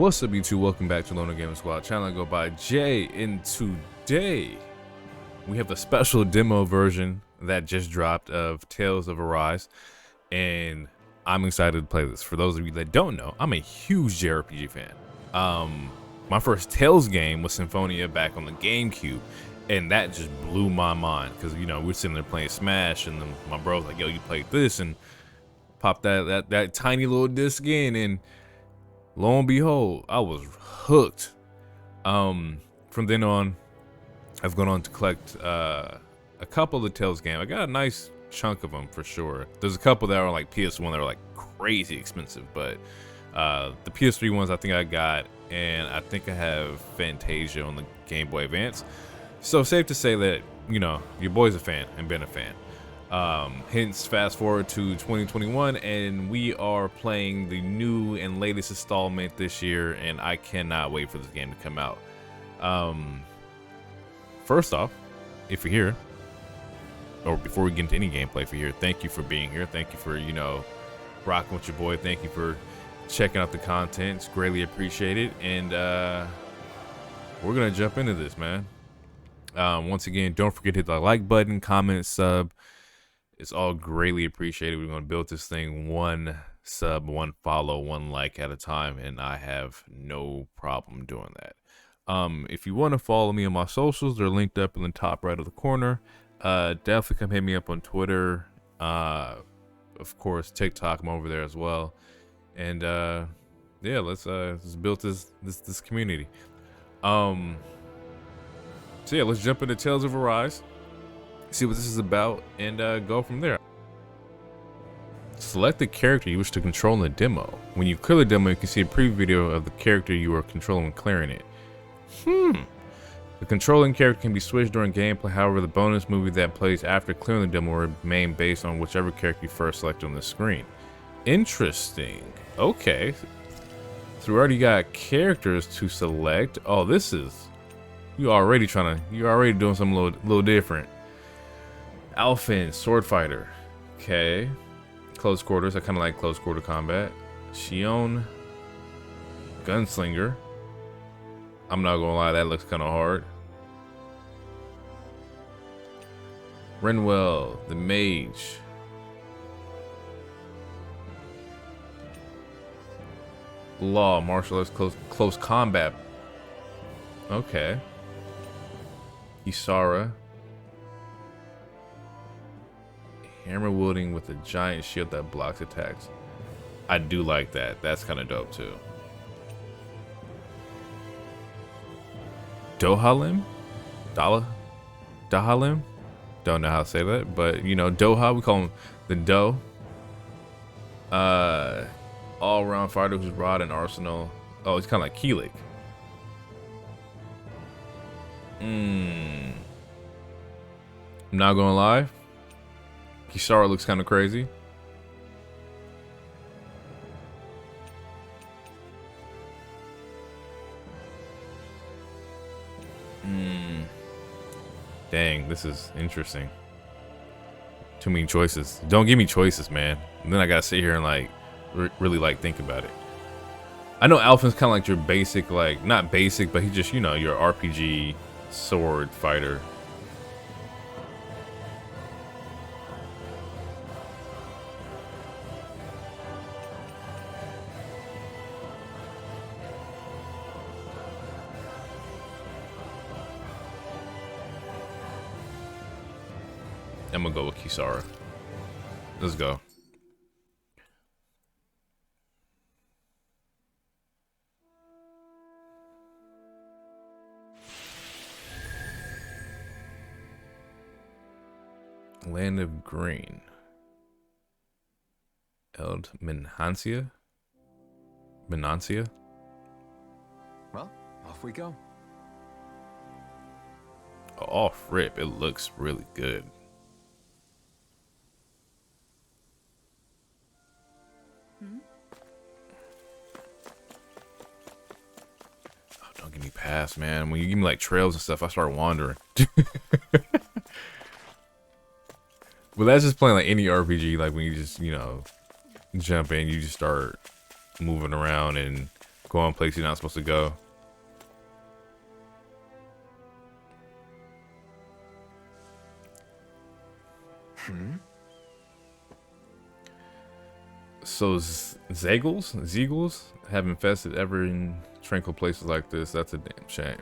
What's up, YouTube? Welcome back to Loner Gaming Squad channel. I go by Jay, and today we have the special demo version that just dropped of Tales of Arise, and I'm excited to play this. For those of you that don't know, I'm a huge JRPG fan. My first Tales game was Symphonia back on the GameCube, and that just blew my mind because, you know, we're sitting there playing Smash, and then my bro was like, "Yo, you played this?" and popped that tiny little disc in, and lo and behold, I was hooked. From then on, I've gone on to collect a couple of the Tales games. I got a nice chunk of them for sure. There's a couple that are like PS1 that are like crazy expensive, but the PS3 ones I think I got, and I think I have Fantasia on the Game Boy Advance. So safe to say that, you know, your boy's a fan and been a fan. Hence, fast forward to 2021, and we are playing the new and latest installment this year, and I cannot wait for this game to come out. First off, if you're here, or before we get into any gameplay, if you're here, thank you for being here. Thank you for, you know, rocking with your boy. Thank you for checking out the content. It's greatly appreciated, and we're gonna jump into this, man. Once again, don't forget to hit the like button, comment, sub. It's all greatly appreciated. We're going to build this thing one sub, one follow, one like at a time, and I have no problem doing that. If you want to follow me on my socials, they're linked up in the top right of the corner. Definitely come hit me up on Twitter. Of course, TikTok, I'm over there as well. And yeah, let's build this community. So yeah, let's jump into Tales of Arise, see what this is about, and go from there. Select the character you wish to control in the demo. When you clear the demo, you can see a preview video of the character you are controlling when clearing it. The controlling character can be switched during gameplay. However, the bonus movie that plays after clearing the demo will remain based on whichever character you first select on the screen. Interesting. Okay, so we already got characters to select. Oh, this is, you're already doing something a little different. Alphen, sword fighter. Okay. Close quarters. I kind of like close quarter combat. Shion, gunslinger. I'm not gonna lie, that looks kind of hard. Renwell, the mage. Law, martial arts, close combat. Okay. Isara. Hammer wielding with a giant shield that blocks attacks. I do like that. That's kind of dope too. Dohalim? Dahalim? Don't know how to say that, but you know, Doha, we call him the Do. All-round fighter who's rod and arsenal. Oh, it's kind of like Keelik. I'm not gonna lie, Kisara looks kind of crazy. Dang, this is interesting. Too many choices. Don't give me choices, man. And then I gotta sit here and like really like think about it. I know Alphen's kind of like your basic, like not basic, but he just, you know, your RPG sword fighter. I'm gonna go with Kisara. Let's go. Land of Green. Eld Menancia? Menancia? Well, off we go. Off rip, it looks really good. Oh, don't give me pass, man. When you give me like trails and stuff, I start wandering. But that's just playing like any RPG, like when you just, you know, jump in, you just start moving around and going places you're not supposed to go. So Zeagles have infested ever in tranquil places like this. That's a damn shame.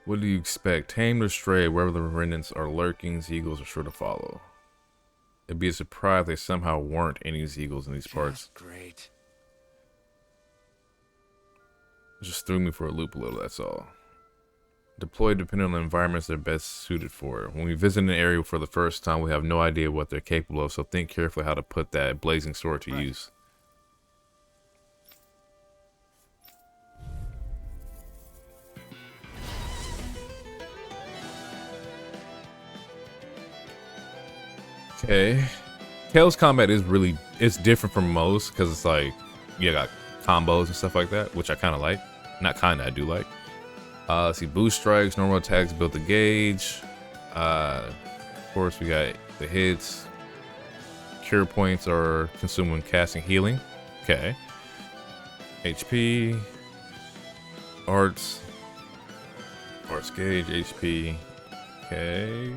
What do you expect? Tamed or stray, wherever the remnants are lurking, Zeagles are sure to follow. It'd be a surprise if there somehow weren't any Zeagles in these parts. Great. Just threw me for a loop a little, that's all. Deployed depending on the environments they're best suited for. When we visit an area for the first time, we have no idea what they're capable of, so think carefully how to put that blazing sword to use. Okay. Tails combat is it's different from most because it's like you got combos and stuff like that, which I kind of like. Not kind of, I do like. Let's see, boost strikes, normal attacks build the gauge. Of course, we got the hits. Cure points are consumed when casting healing. Okay. HP. Arts gauge, HP. Okay.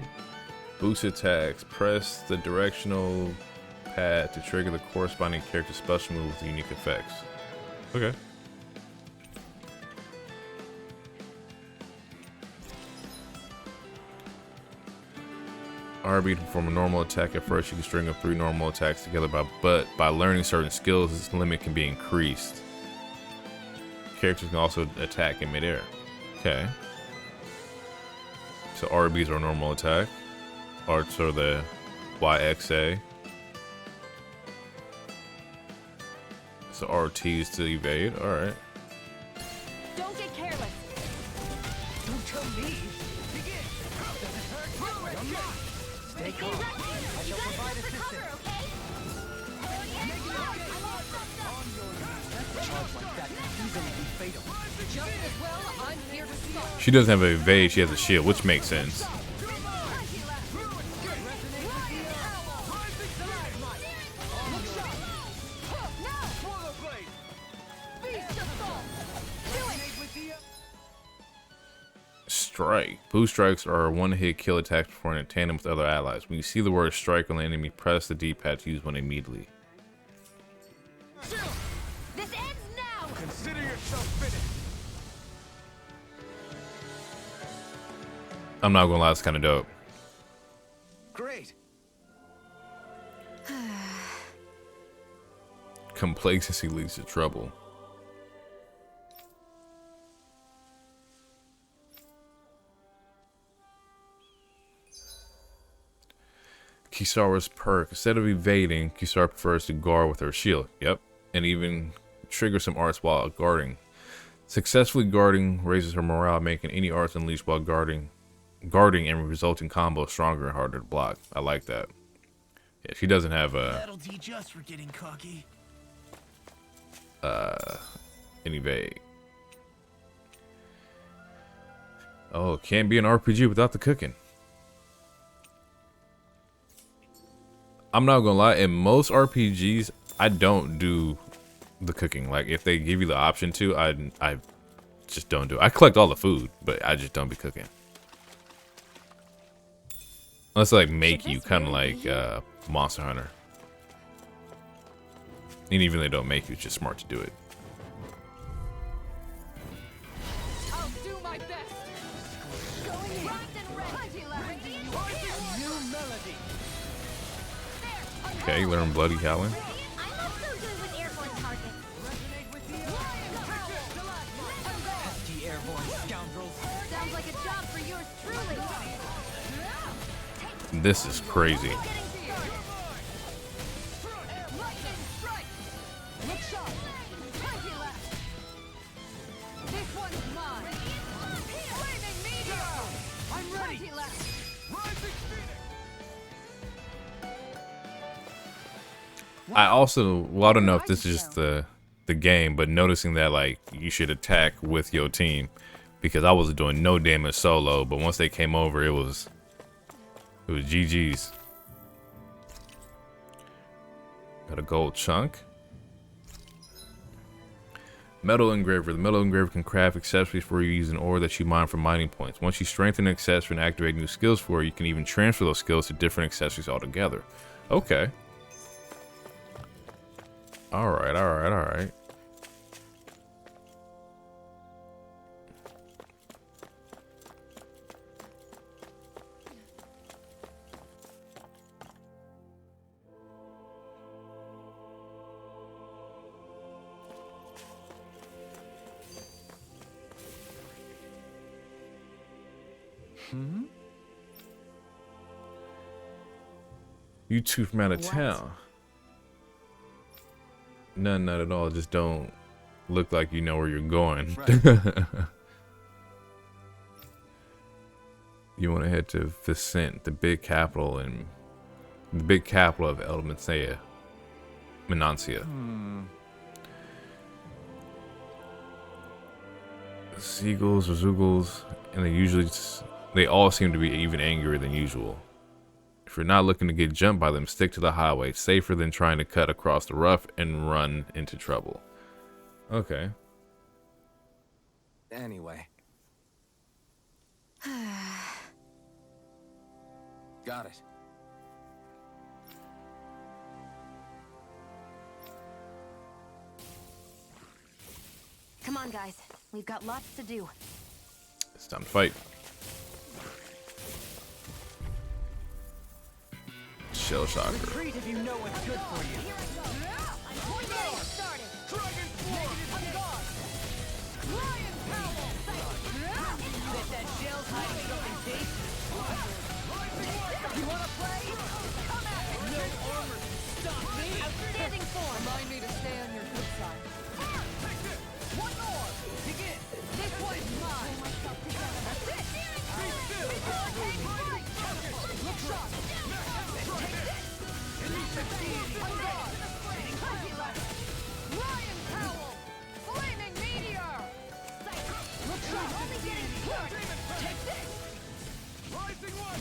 Boost attacks. Press the directional pad to trigger the corresponding character special move with unique effects. Okay. RB to perform a normal attack at first. You can string up 3 normal attacks together, but by learning certain skills, this limit can be increased. Characters can also attack in midair. Okay. So RBs are normal attack. Arts are the YXA. So RTs to evade. Alright. Don't get careless. Don't tell me. Begin. Stay calm. I shall provide assistance. Charge like that can easily be fatal. Just as well, I'm here to stop. She doesn't have an evade, she has a shield, which makes sense. Strike. Boost strikes are one-hit kill attacks performed in tandem with other allies. When you see the word strike on the enemy, press the D-pad to use one immediately. This ends now. Consider yourself finished. I'm not gonna lie, it's kind of dope. Great. Complacency leads to trouble. Kisara's perk. Instead of evading, Kisara prefers to guard with her shield. Yep. And even trigger some arts while guarding. Successfully guarding raises her morale, making any arts unleashed while guarding and resulting combo stronger and harder to block. I like that. Yeah, she doesn't have That'll teach us for getting cocky. an evade. Oh, can't be an RPG without the cooking. I'm not gonna lie, in most RPGs, I don't do the cooking. Like, if they give you the option to, I just don't do it. I collect all the food, but I just don't be cooking. Unless they, like, make you, kind of like Monster Hunter. And even if they don't make you, it's just smart to do it. I'll do my best. Going in. New melody. Okay, learn Bloody Howling. I'm not so good with airborne targets. Resonate with the pesky airborne scoundrels. Sounds like a job for yours truly. This is crazy. Look sharp. This one's mine. Flaming meteor. I'm ready. I also, well, I don't know if this is just the game, but noticing that like you should attack with your team, because I wasn't doing no damage solo, but once they came over, it was GG's. Got a gold chunk. Metal engraver. The metal engraver can craft accessories for you using ore that you mine from mining points. Once you strengthen an accessory and activate new skills for it, you can even transfer those skills to different accessories altogether. Okay. Alright, alright, alright. You two from out of town. None, not at all. Just don't look like you know where you're going. Right. You want to head to Vicent, the big capital of Elmancia. Menancia. Seagulls or Zoogles, and they all seem to be even angrier than usual. If you're not looking to get jumped by them, stick to the highway. Safer than trying to cut across the rough and run into trouble. Okay. Anyway. Got it. Come on, guys. We've got lots to do. It's time to fight. Shell shocker. Retreat if you know what's good for you. Bet that shell's hiding something deep. You wanna play? Come at me. No armor can stop me. Outstanding form. Remind me to stay on your good side. One more. Begin. This one's mine. That's it. Look sharp. Lion Cowl! Flaming meteor! Look sharp! Only getting started! Take this!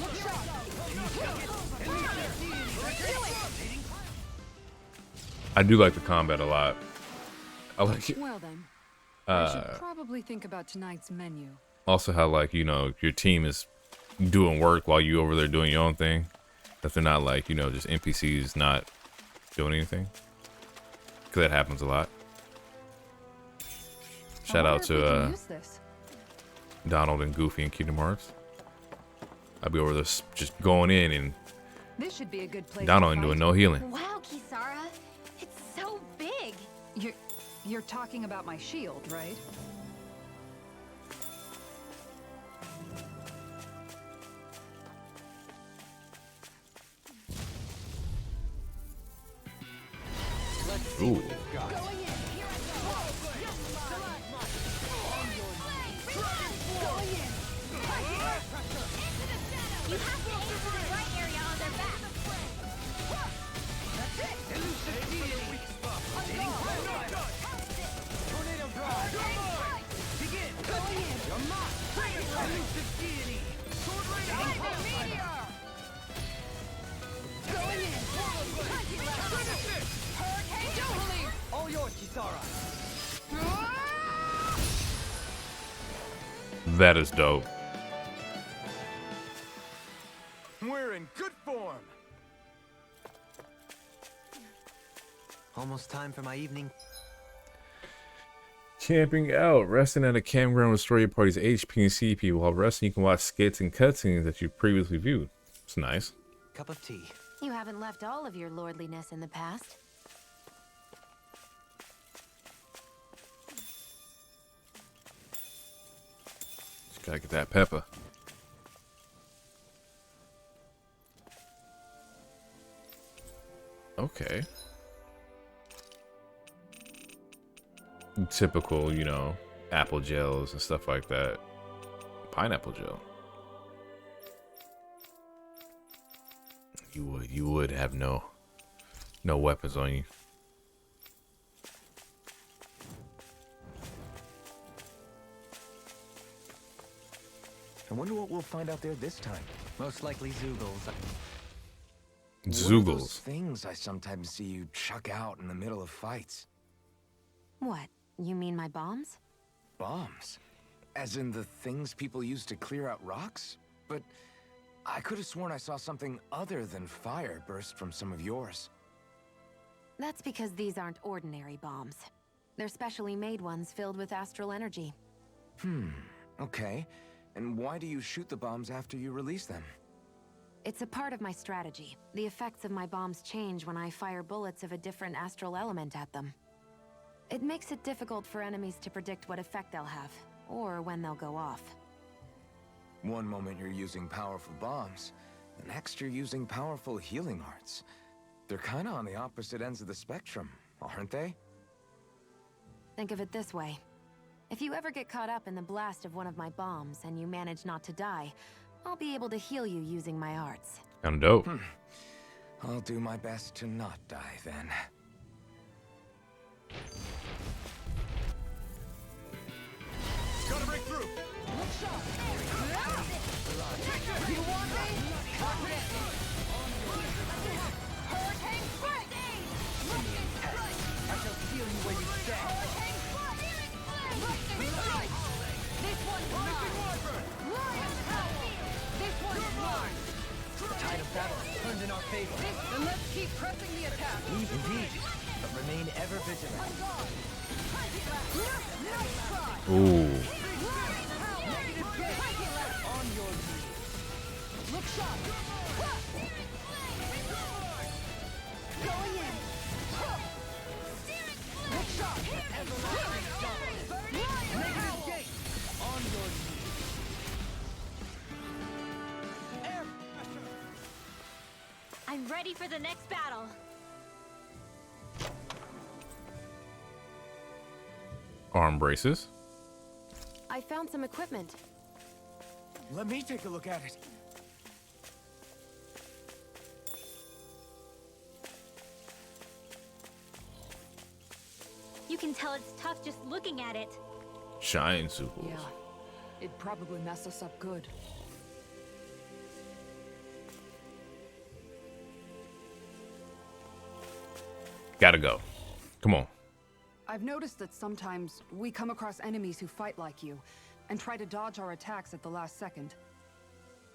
Look sharp! I do like the combat a lot. I like it. Well then, I should probably think about tonight's menu. Also how like, you know, your team is doing work while you over there doing your own thing. That they're not like, you know, just NPCs not doing anything. Because that happens a lot. Shout out to Donald and Goofy and Kingdom Hearts. I'll be over there just going in and This should be a good place. Donald ain't doing no healing. Wow, Kisara. It's so big. You're talking about my shield, right? Ooh. You have to aim for the right area on their back. Tornado drive. Begin. You're not. Elusive deity. All yours, Kisara. That is dope. We're in good form. Almost time for my evening. Camping out. Resting at a campground will restore your party's HP and CP. While resting, you can watch skits and cutscenes that you previously viewed. It's nice. Cup of tea. You haven't left all of your lordliness in the past. Just gotta get that pepper. Okay. Typical, you know, apple gels and stuff like that. Pineapple gel. You would have no No weapons on you. I wonder what we'll find out there this time. Most likely Zoogles. What are those Zoogles. things I sometimes see you chuck out in the middle of fights? What? You mean my bombs? Bombs? As in the things people use to clear out rocks? But I could have sworn I saw something other than fire burst from some of yours. That's because these aren't ordinary bombs. They're specially made ones filled with astral energy. Okay. And why do you shoot the bombs after you release them? It's a part of my strategy. The effects of my bombs change when I fire bullets of a different astral element at them. It makes it difficult for enemies to predict what effect they'll have, or when they'll go off. One moment you're using powerful bombs, the next you're using powerful healing arts. They're kinda on the opposite ends of the spectrum, aren't they? Think of it this way. If you ever get caught up in the blast of one of my bombs and you manage not to die, I'll be able to heal you using my arts. Kinda dope. I'll do my best to not die then. Gotta break through. Look sharp. You want me? Cut this. Hurricane strike. I shall feel you where you stand. Hurricane strike. Lightning strike. This one's mine. Lion power. This one's mine. The tide of battle has turned in our favor. Then let's keep pressing the attack. Indeed. But remain ever vigilant. On guard. Nice try. Ooh. Negative gain. On your knees. Look sharp. Going in. Look sharp. Negative gain. On your knees. Air pressure. I'm ready for the next battle. Arm braces. I found some equipment. Let me take a look at it. You can tell it's tough just looking at it. Shine Zoogles. Yeah, it'd probably mess us up good. Gotta go. Come on. I've noticed that sometimes we come across enemies who fight like you and try to dodge our attacks at the last second.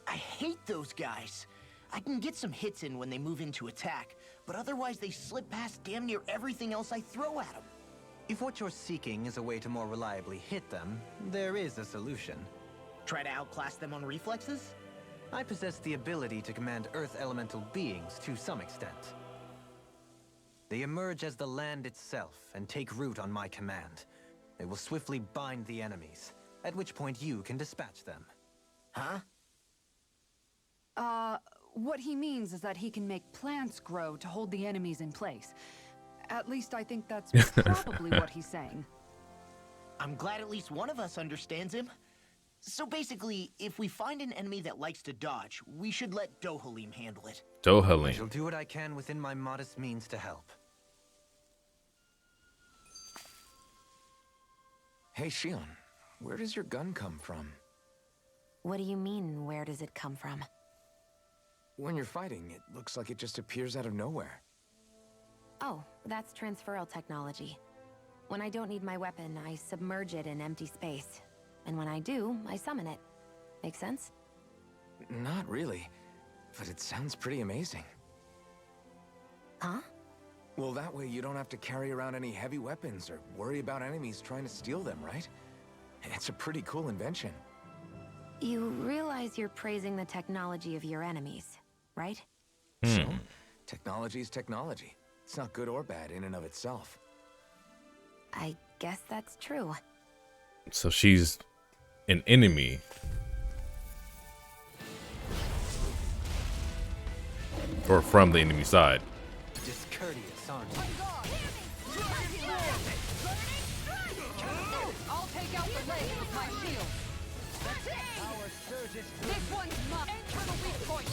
I hate those guys. I can get some hits in when they move into attack, but otherwise they slip past damn near everything else I throw at them. If what you're seeking is a way to more reliably hit them, there is a solution. Try to outclass them on reflexes? I possess the ability to command Earth elemental beings to some extent. They emerge as the land itself and take root on my command. They will swiftly bind the enemies, at which point you can dispatch them. Huh? What he means is that he can make plants grow to hold the enemies in place. At least I think that's probably what he's saying. I'm glad at least one of us understands him. So basically, if we find an enemy that likes to dodge, we should let Dohalim handle it. I Dohalim. shall do what I can within my modest means to help. Hey, Shion, where does your gun come from? What do you mean, where does it come from? When you're fighting, it looks like it just appears out of nowhere. Oh, that's transferal technology. When I don't need my weapon, I submerge it in empty space. And when I do, I summon it. Make sense? Not really, but it sounds pretty amazing. Huh? Well, that way you don't have to carry around any heavy weapons or worry about enemies trying to steal them, right? It's a pretty cool invention. You realize you're praising the technology of your enemies, right? So, technology is technology. It's not good or bad in and of itself. I guess that's true. So she's an enemy. Or from the enemy side. Discourteous, aren't you? I'll take out the legs with my shield. Our surge is This one's mine. Internal weak point.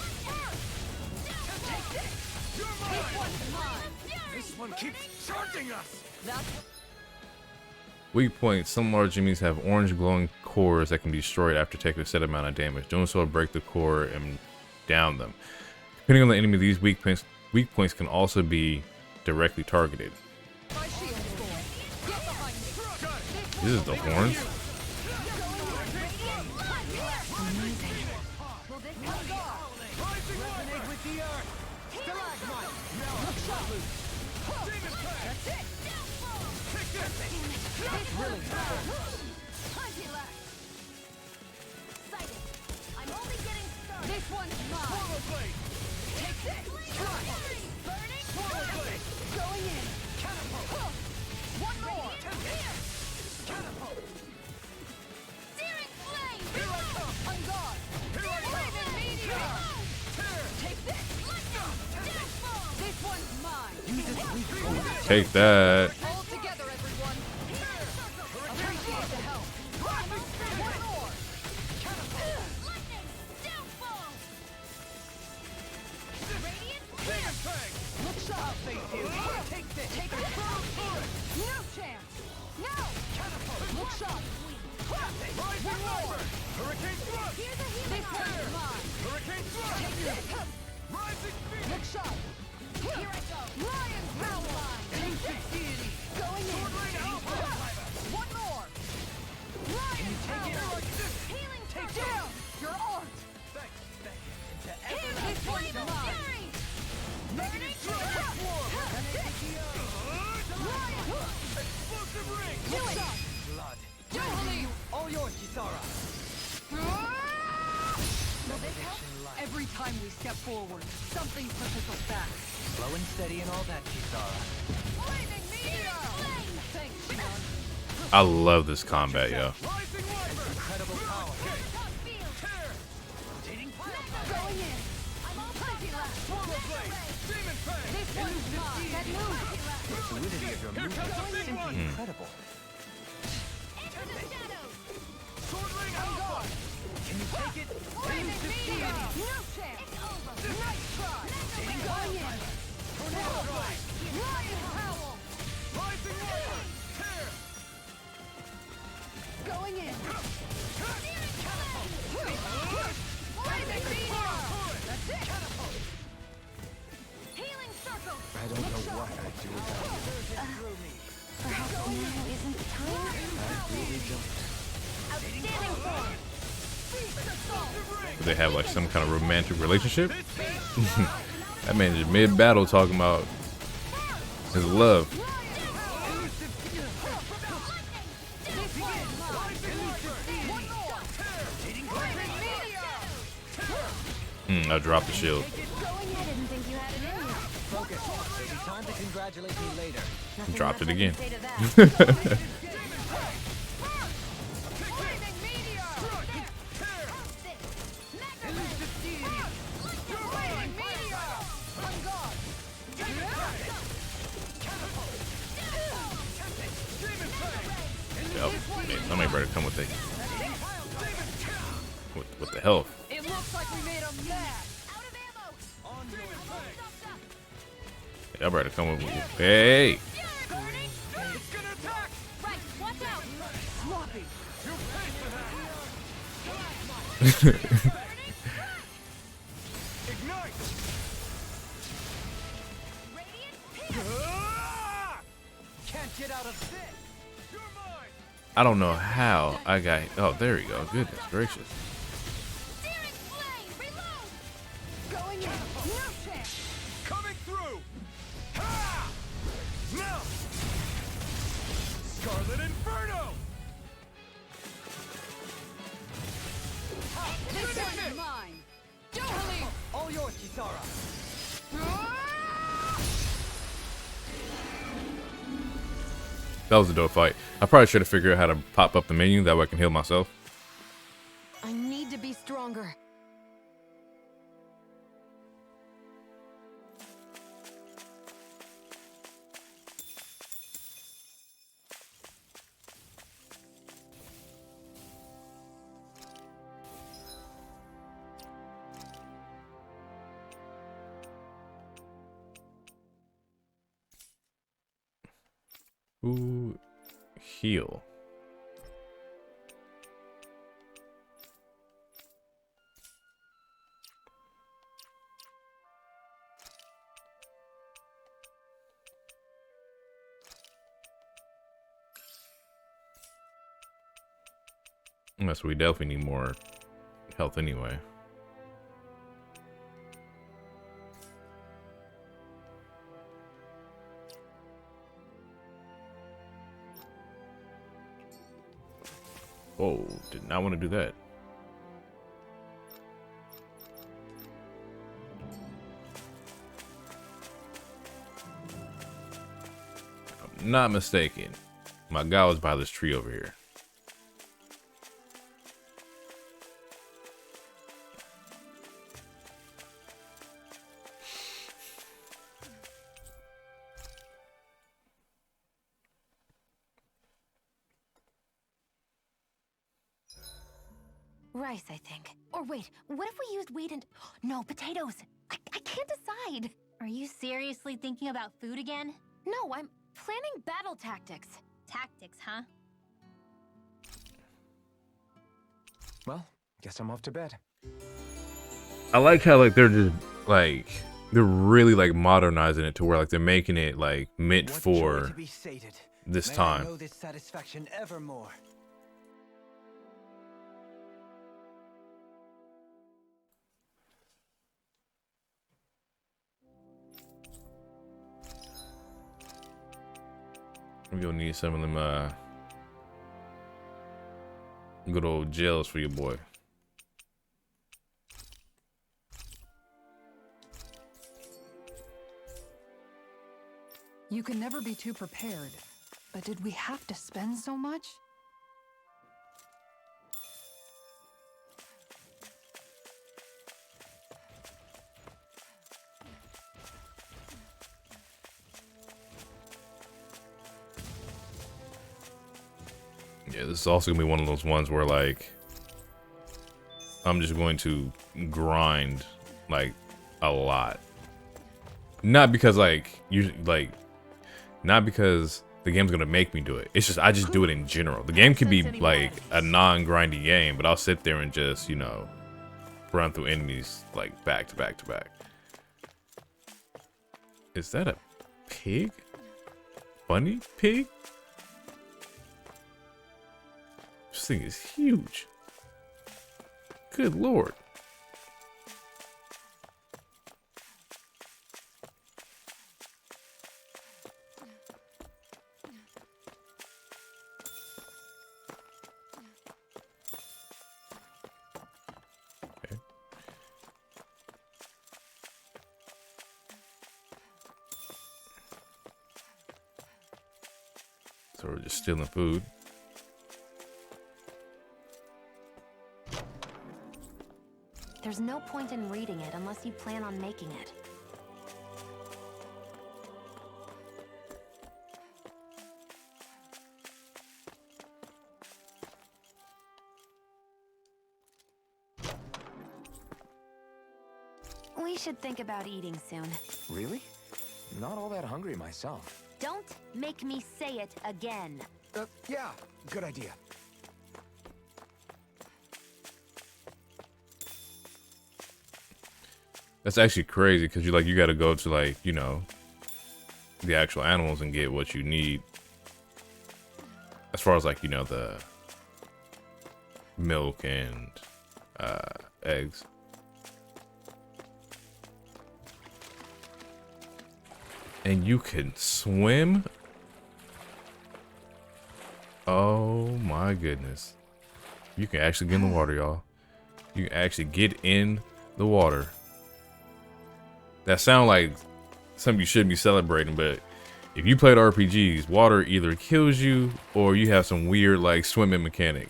Take this. This one keeps charging us! Weak points. Some large enemies have orange glowing cores that can be destroyed after taking a set amount of damage. Doing so will break the core and down them. Depending on the enemy, these weak points can also be directly targeted. This is the horns. I'm only getting started. This one's mine. Take this. Burning. Going in. One more. Searing flame. On guard. Flaming meteor. Take this. This one's mine. Take that. All together, everyone. Appreciate the help. One more. Lightning. Downfall. Radiant. Look sharp. Take this. Take it. No chance. No. Look sharp. One more. Here's a healing This one's mine. Take this. Look sharp. Here I go. Lion's power line. Going in. One more. Lion's power. Healing Take down your art. This one's mine. All yours, Kisara. Every time we step forward, something pushes us back. Slow and steady and all that, Kisara. Flaming meteor. Thanks, Sean. I love this combat, yo. Incredible power. Top field. Going in. I'm all pumped up. This one's mine. That move. The fluidity of your movement is simply incredible. Into the shadows. Can you take it? Flaming meteor. No chance. It's over. Nice try. Going in. Lion howl. Going in. Flaming meteor. That's it. Healing circle. I don't know what I'd do without you. Perhaps now isn't the time? I really don't. Outstanding form. They have like some kind of romantic relationship. That man is mid-battle talking about his love. I dropped the shield. I didn't think you had it in you. Focus. There'll be time to congratulate me later. Nothing Dropped much it I again. can say to that. Flaming meteor. Flaming meteor. On guard. Yep. Man, somebody better come with the health. It looks like we made them mad. Out of ammo. I'm stuffed up. Y'all better come with me. Hey. Burning. It's gonna attack. Right. Watch out. Sloppy. Ignite! Radiant. Can't get out of this. I don't know how I got. Oh, there we go. Goodness gracious. Searing flame. Reload. Going in. No chance. Coming through! Ha! Now! Scarlet Inferno! This one's mine. Jolie. All yours, Kisara. That was a dope fight. I probably should have figured out how to pop up the menu. That way I can heal myself. I need to be stronger. Ooh, heal. Unless we definitely need more health anyway. Oh, did not want to do that. I'm not mistaken. My guy was by this tree over here. Rice, I think. Or wait, what if we used wheat and... No, potatoes! I can't decide! Are you seriously thinking about food again? No, I'm planning battle tactics. Tactics, huh? Well, guess I'm off to bed. I like how like they're just like they're really like modernizing it to where like they're making it like meant What joy for to be sated. this May I time. know this satisfaction evermore. You'll need some of them good old gels for your boy. You can never be too prepared. But did we have to spend so much? Yeah, this is also gonna be one of those ones where like I'm just going to grind like a lot. Not because like you like not because the game's gonna make me do it. It's just I just do it in general. The game can be like a non-grindy game, but I'll sit there and just, you know, run through enemies like back to back to back. Is that a pig? Bunny pig? This thing is huge. Good lord. Okay. So we're just stealing food. There's no point in reading it unless you plan on making it. We should think about eating soon. Really? Not all that hungry myself. Don't make me say it again. Yeah, good idea. That's actually crazy because you got to go to like, you know, the actual animals and get what you need. As far as like, you know, the milk and eggs. And you can swim? Oh my goodness. You can actually get in the water, y'all. You can actually get in the water. That sound like something you shouldn't be celebrating, but if you played RPGs, water either kills you or you have some weird like swimming mechanic.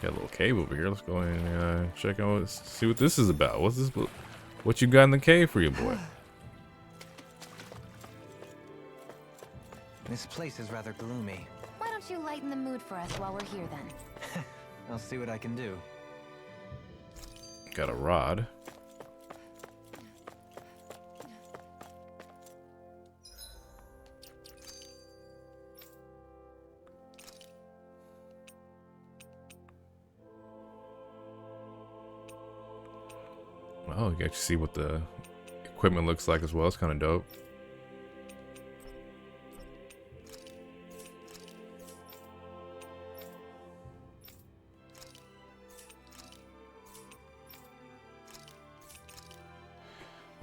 Got a little cave over here. Let's go ahead and check out, see what this is about. What's this? What you got in the cave for your boy? This place is rather gloomy. Why don't you lighten the mood for us while we're here then? I'll see what I can do. Got a rod. Oh, you can actually see what the equipment looks like as well. It's kind of dope.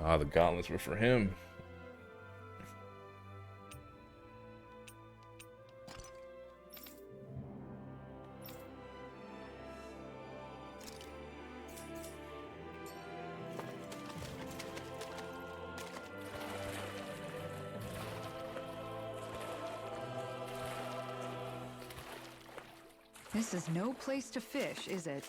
Ah, the gauntlets were for him. This is no place to fish, is it?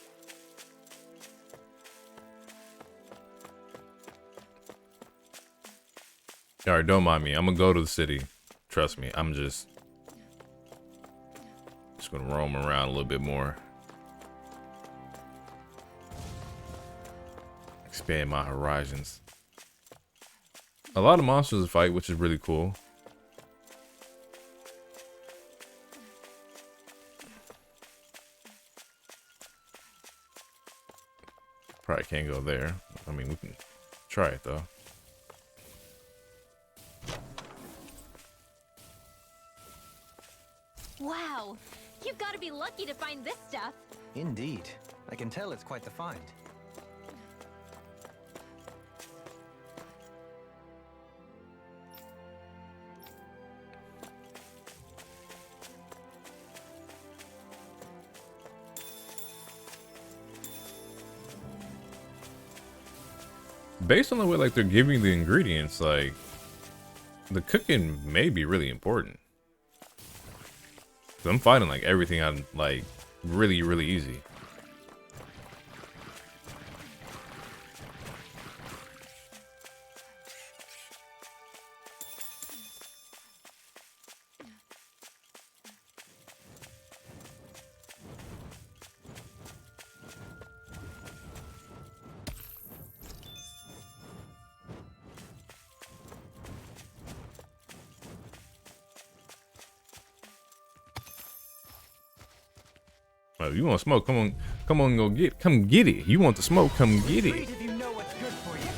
All right, don't mind me. I'm gonna go to the city. Trust me. I'm just gonna roam around a little bit more. Expand my horizons. A lot of monsters to fight, which is really cool. Probably can't go there. I mean, we can try it though. Wow, you've got to be lucky to find this stuff. Indeed. I can tell it's quite the find. Based on the way like they're giving the ingredients, like the cooking may be really important. 'Cause I'm finding like everything on like really easy. Oh, you want smoke? Come on, come get it. You want the smoke? Come get it. If you know what's good for you.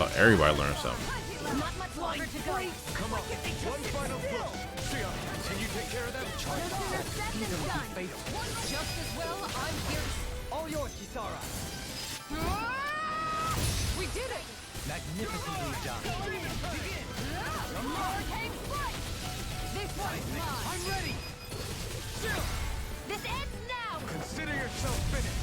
Oh, everybody learned something. Not much longer to go. Come on, one final push. See ya. Can you take care of them? Easily done. Just as well, I'm here. All yours, Kisara. We did it! Magnificently done. Hurricane strike! This one's mine! I'm ready. This ends now! Consider yourself finished.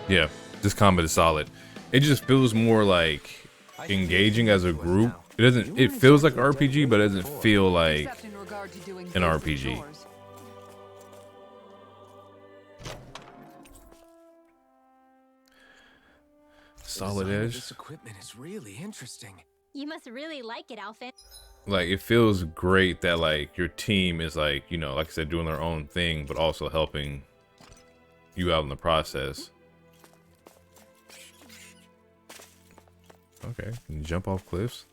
Yeah, this combat is solid. It just feels more like engaging as a group. It doesn't. It feels like RPG, but it doesn't feel like Except in regard to doing an basic RPG. chores. solid Design of edge. This equipment is really interesting. You must really like it, Alpha. Like it feels great that like your team is like, you know, like I said, doing their own thing, but also helping you out in the process. Okay, can you jump off cliffs?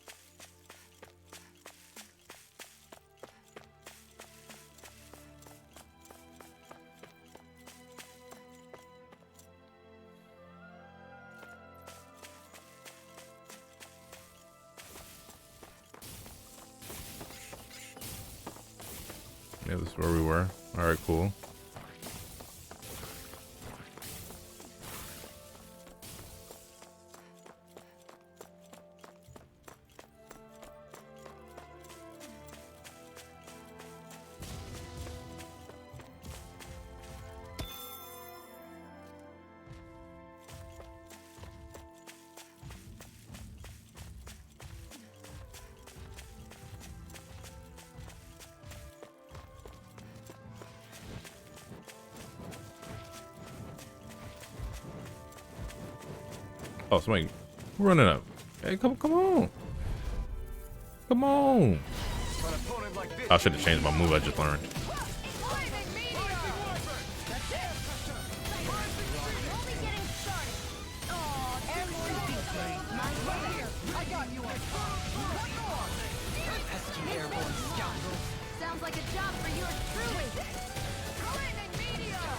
Yeah, this is where we were. All right, cool. Oh, somebody running up. Hey, come on. Come on. I should have changed my move I just learned. Flaming meteor! That's it! Only getting started! Aw, airborne beast! Right here! I got you on fire! One more! Pesky airborne scoundrel. Sounds like a job for yours truly! Flaming meteor!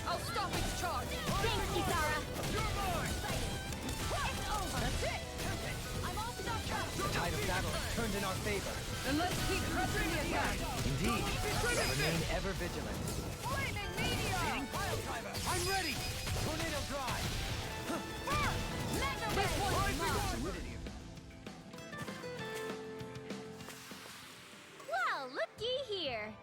I'll stop its charge! Thanks, Kisara. It's over! That's it! I'm all stopped up! The tide of battle has turned in our favor. Then let's keep pressing the attack. Indeed. Remain ever vigilant. Flaming meteor! I'm ready! Tornado drive! Mega ray! Well, looky here.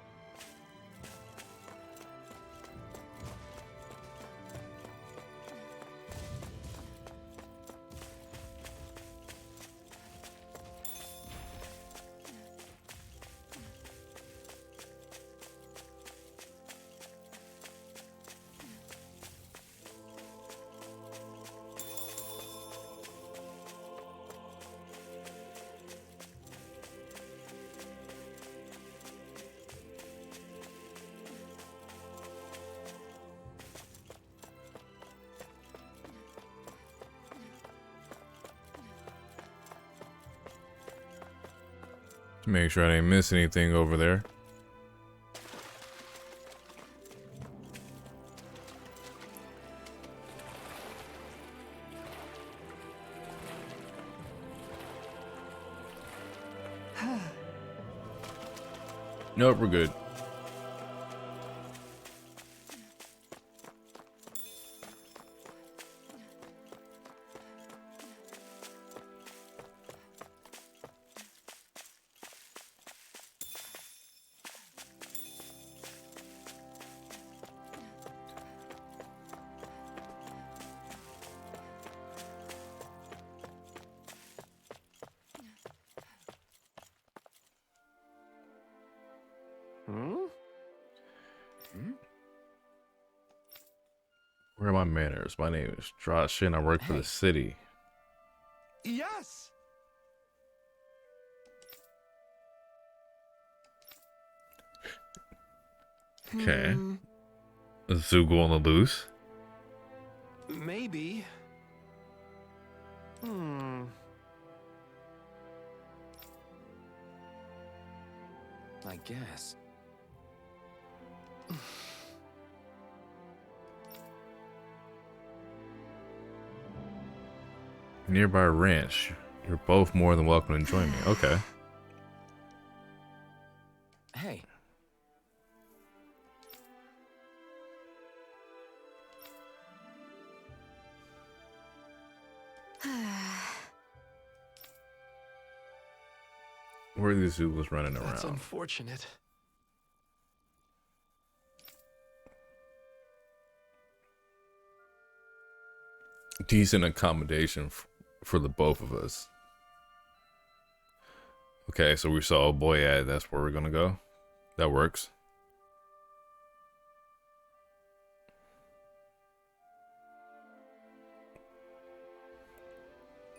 Make sure I didn't miss anything over there. Nope, we're good. Where are my manners? My name is Josh and I work for the city. Yes! Okay. Zugo on the loose. Maybe. I guess. Nearby ranch. You're both more than welcome to join me. Okay. Hey. Where are these Zugos running That's around? unfortunate. Decent accommodation for the both of us. Okay, so we saw a boy ad. That's where we're gonna go. That works.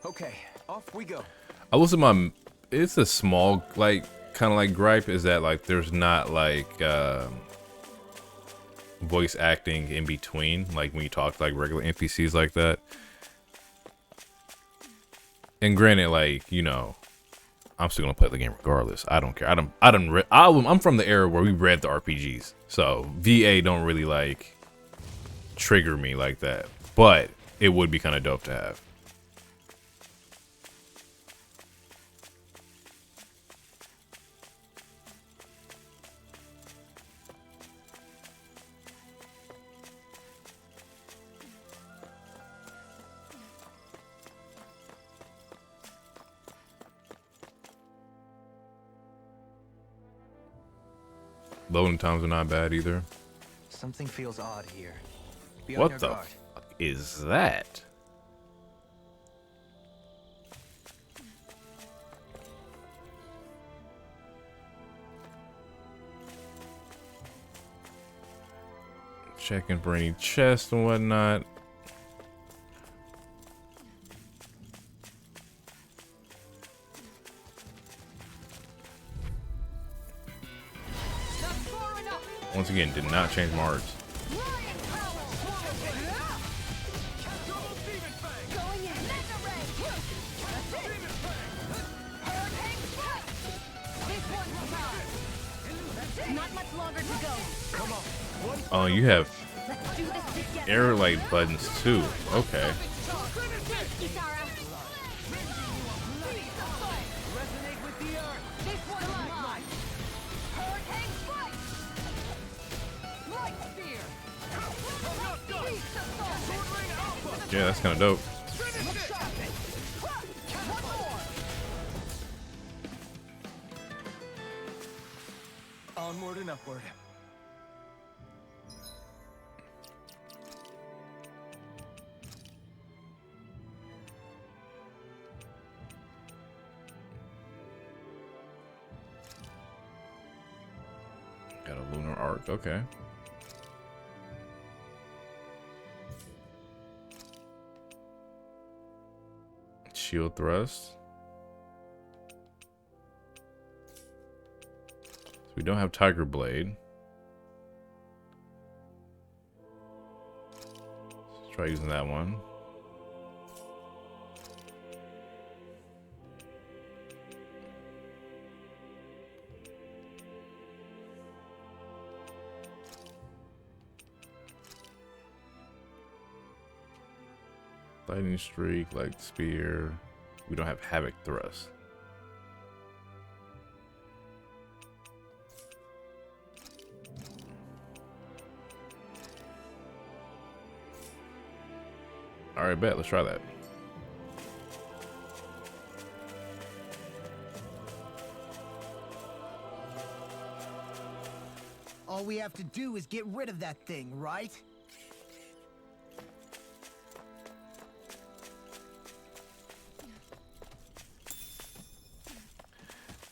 Okay, off we go. I was in my. It's a small, like, kind of like gripe is that like there's not like voice acting in between, like when you talk to like regular NPCs like that. And granted, like, you know, I'm still gonna play the game regardless. I don't care. I'm from the era where we read the RPGs, so VA don't really like trigger me like that. But it would be kind of dope to have. Loading times are not bad either. Something feels odd here. Be on What your the guard. fuck is that? Checking for any chests and whatnot. Once again, did not change my arts. Not much longer to go. Come on. Oh, you have Let's do this together. air light buttons too. Okay. This one's mine. Hurricane strike. Light spear. Yeah, that's kind of dope. One more. Onward and upward. Got a lunar arc. Okay. Shield thrust. So we don't have Tiger Blade. Let's try using that one. Lightning Streak, Light Spear. We don't have Havoc Thrust. Alright, bet. Let's try that. All we have to do is get rid of that thing, right?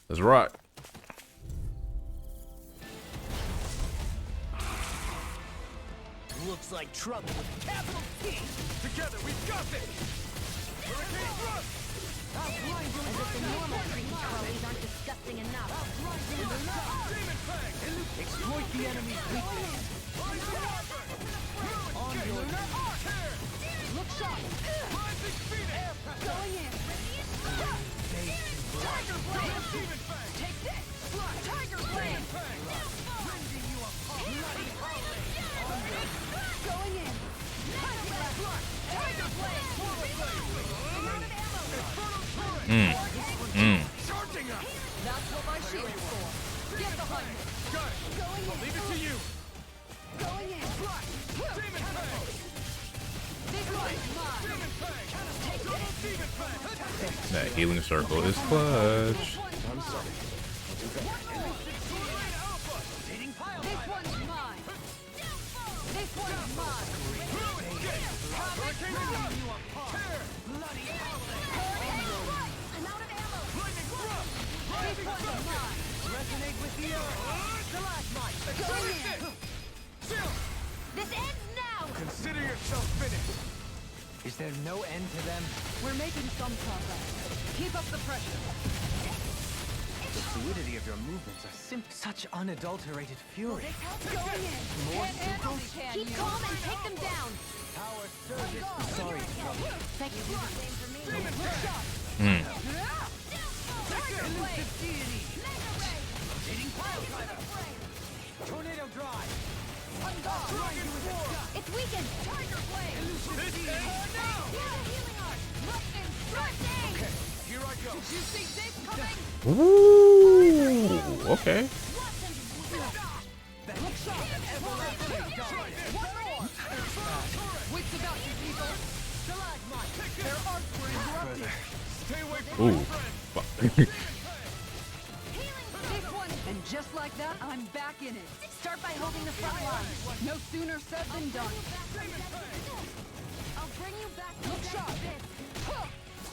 Let's rock. Looks like trouble with capital T. Together, we've got this! Hurricane thrust! As if the normal creepy crawlies aren't disgusting enough. Demon fang! Exploit the enemy's weakness. On your look sharp. Rising speed! Air pressure! Going in. Tiger blade. Demon fang! Take this. Tiger blade. Rending you apart! Bloody howling! Going in. Tiger blade. I'm out of ammo. Charging up! That's what my shield's for. Get behind me. Got it! Going in. I'll leave it to you! Going in. Demon fang! This one's mine. Demon fang! Double demon fang! That healing circle is clutch. I'm sorry. This one's mine. This one's mine. Hurricane thrust! Tear! I'm out of ammo. This one's mine. Resonate with the earth. Going in. Chill! This ends now. Consider yourself finished! Is there no end to them? We're making some progress. Keep up the pressure. The fluidity of your movements are simply such unadulterated fury. Going in. Can't handle me, can Keep you? calm and take them down. Sorry, Thank you. Same for me. Hmm. Tiger blade. Tornado drive. It's weakened. Tiger blade. This ends now! Healing art. Lightning strike. Here I go! Did you see this coming? Ooh. Okay. Look sharp. One more. Wits about you, people. Their arcs were interrupted. Stay away from Ooh. my friend! Fuck. This one. And just like that, I'm back in it. Start by holding the front line. No sooner said than done. I'll bring you back to Look sharp.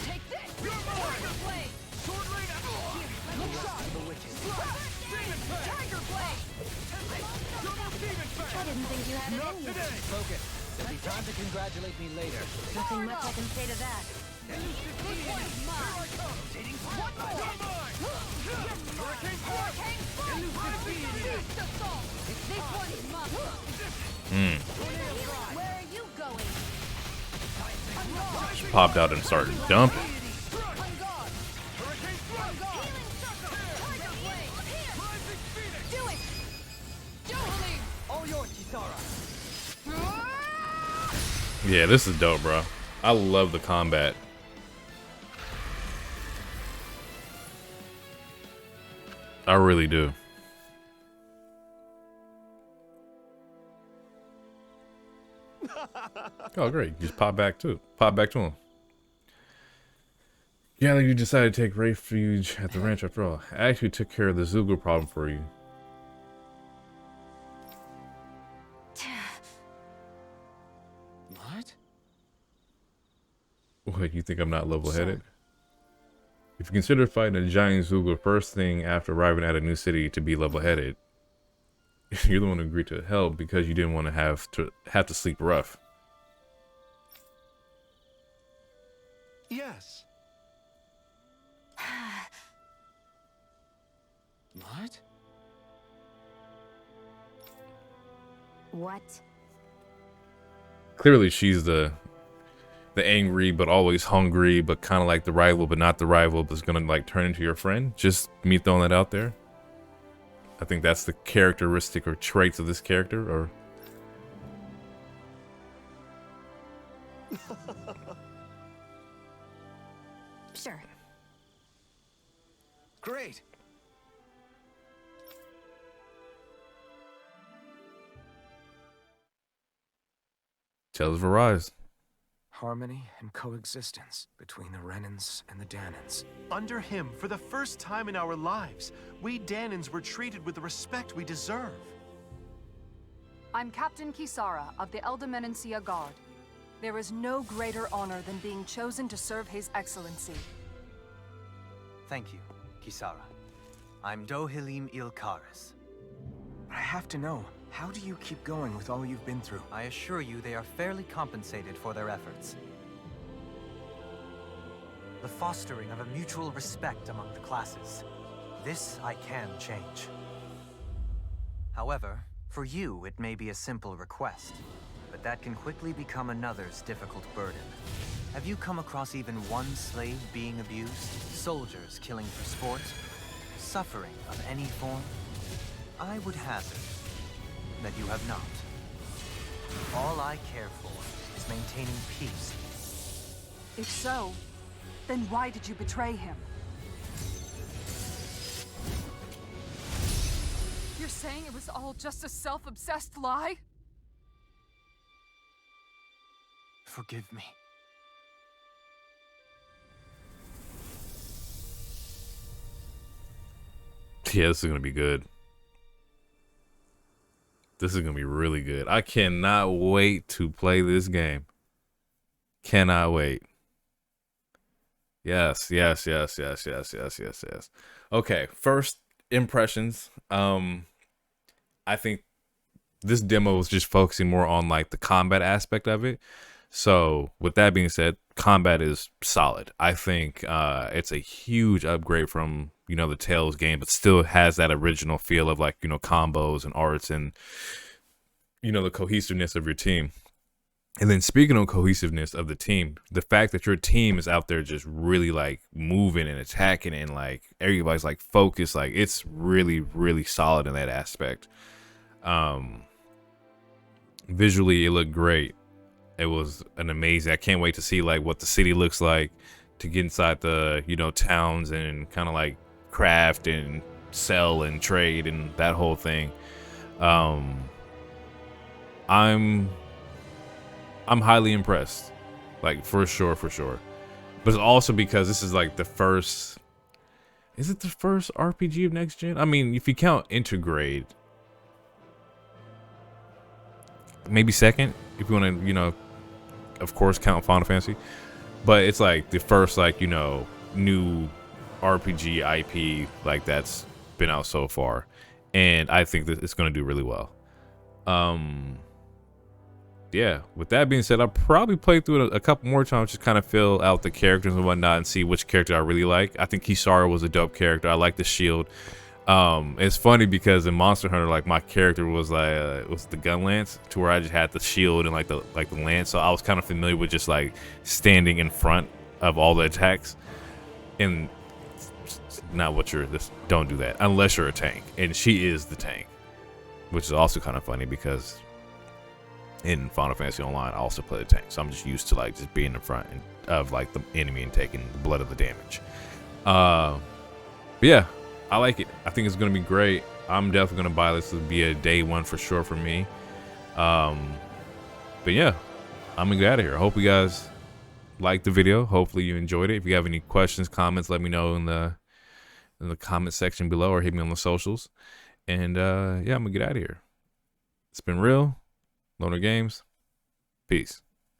Take this. Tiger blade. Sword rain out! Look sharp. Demon fang! Tiger blade. Double demon I fang! didn't think you had it Not in you. today! Focus. There'll be time to congratulate me later. Nothing much I can say to that. This one's mine. One more. Hurricane thrust! Hurricane strike. Beast assault. This one's Where are you going? She popped out and started dumping. Yeah, this is dope, bro. I love the combat. I really do. Oh, great. Just pop back to him. Yeah, like you decided to take refuge at the ranch after all. I actually took care of the Zoogle problem for you. What? What, you think I'm not level-headed? If you consider fighting a giant Zoogle first thing after arriving at a new city to be level-headed, you're the one who agreed to help because you didn't want to have to sleep rough. Yes. What? What? Clearly, she's the angry but always hungry, but kind of like the rival but not the rival, but is gonna like turn into your friend. Just me throwing that out there. I think that's the characteristic or traits of this character, or Sure. Great. Tales of Arise. Harmony and coexistence between the Renans and the Danans. Under him, for the first time in our lives, we Danans were treated with the respect we deserve. I'm Captain Kisara of the Eldermenencia Guard. There is no greater honor than being chosen to serve His Excellency. Thank you, Kisara. I'm Dohilim Ilkaris. I have to know, how do you keep going with all you've been through? I assure you they are fairly compensated for their efforts. The fostering of a mutual respect among the classes. This I can change. However, for you it may be a simple request, but that can quickly become another's difficult burden. Have you come across even one slave being abused? Soldiers killing for sport? Suffering of any form? I would hazard that you have not. All I care for is maintaining peace. If so, then why did you betray him? You're saying it was all just a self-obsessed lie? Forgive me. Yeah, this is gonna be good. This is gonna be really good. I cannot wait to play this game. Cannot wait. Yes. Okay, first impressions. I think this demo was just focusing more on like the combat aspect of it. So with that being said, combat is solid. I think it's a huge upgrade from, you know, the Tales game, but still has that original feel of like, you know, combos and arts and, you know, the cohesiveness of your team. And then speaking of cohesiveness of the team, the fact that your team is out there just really like moving and attacking and like everybody's like focused, like it's really, really solid in that aspect. Visually, it looked great. It was an amazing. I can't wait to see like what the city looks like, to get inside the, you know, towns and kind of like craft and sell and trade and that whole thing. I'm highly impressed, like for sure. But it's also because this is like the first. Is it the first RPG of next gen? I mean, if you count Intergrade, maybe second. If you want to, you know, of course, count Final Fantasy. But it's like the first, like, you know, new RPG IP like that's been out so far, and I think that it's going to do really well. Yeah, with that being said, I'll probably play through it a couple more times, just kind of fill out the characters and whatnot and see which character I really like. I think Kisara was a dope character. I like the shield. It's funny because in Monster Hunter, like my character was like was the gun lance, to where I just had the shield and like the lance, so I was kind of familiar with just like standing in front of all the attacks. And it's not what you're this. Don't do that unless you're a tank, and she is the tank, which is also kind of funny because in Final Fantasy Online I also play the tank, so I'm just used to like just being in front of like the enemy and taking the blood of the damage. But yeah, I like it. I think it's gonna be great. I'm definitely gonna buy this. This will be a day one for sure for me. But yeah, I'm gonna get out of here. I hope you guys liked the video. Hopefully you enjoyed it. If you have any questions, comments, let me know in the comment section below, or hit me on the socials. And yeah, I'm gonna get out of here. It's been real. Loner Games. Peace.